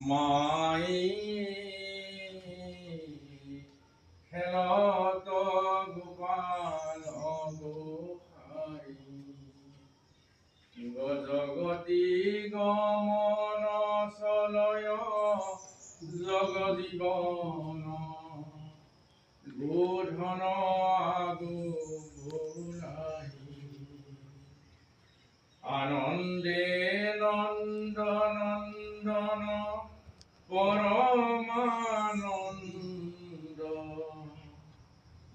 মাই খেলত গোপাল গোসাই জগতি গমন চলয় জগজীবন গোধন আগু আনন্দে নন্দনন্দন পরমানন্দ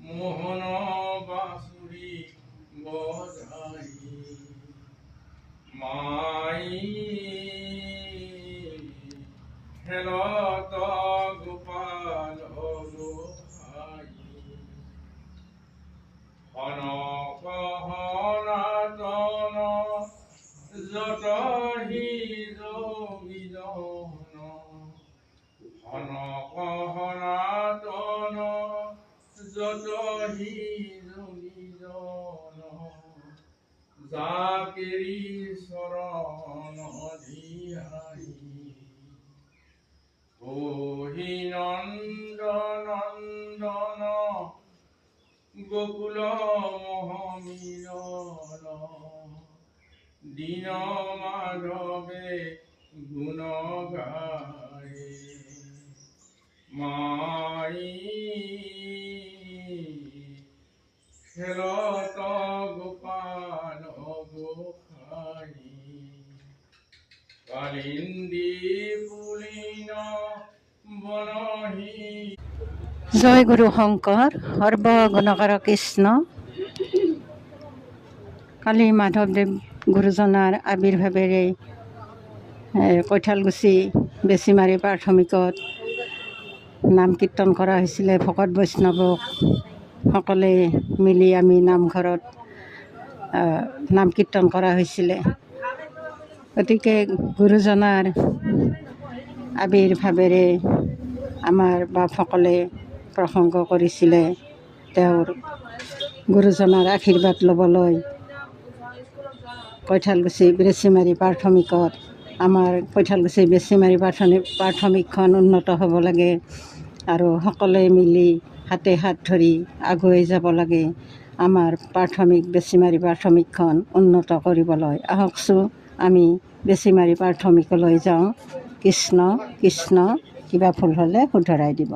মোহন বাসুরি বজাই মাই খেলত গোপাল গোসাই হনক সনাতন যতহি যোগীজন হনক সনাতন যতহি যোগীজন যাকেৰি চৰণ ধিয়াই হহি নন্দনন্দন গোকুল মহমিলন দীন মাধৱে গুণ গায়ে মাই খেলত গোপাল গোসাই কালিন্দী পুলিন বনহি। জয় গুরু শংকৰ সৰ্বগুণকৰ কৃষ্ণ। কালি মাধৱদেৱ গুৰুজনাৰ আবিৰ্ভাৱেৰে কৈঠালগুছি বেচিমাৰি প্ৰাথমিকত নাম কীৰ্তন কৰা হৈছিলে। ভকত বৈষ্ণৱক সকলে মিলি আমি নামঘৰত নাম কীৰ্তন কৰা হৈছিলে। গতিকে গুৰুজনাৰ আবিৰ্ভাৱেৰে আমাৰ বাপসকলে প্ৰসংগ কৰিছিলে। তেওঁৰ গুৰুজনাৰ আশীৰ্বাদ ল'বলৈ কৈঠালগুছি বেচিমাৰি প্ৰাথমিকত আমাৰ কৈঠালগুছি বেচিমাৰি প্ৰাথমিকখন উন্নত হ'ব লাগে আৰু সকলোৱে মিলি হাতে হাত ধৰি আগুৱাই যাব লাগে আমাৰ বেচিমাৰি প্ৰাথমিকখন উন্নত কৰিবলৈ। আহকচোন আমি বেচিমাৰি প্ৰাথমিকলৈ যাওঁ। কৃষ্ণ কৃষ্ণ। কিবা ভুল হ'লে শুধৰাই দিব।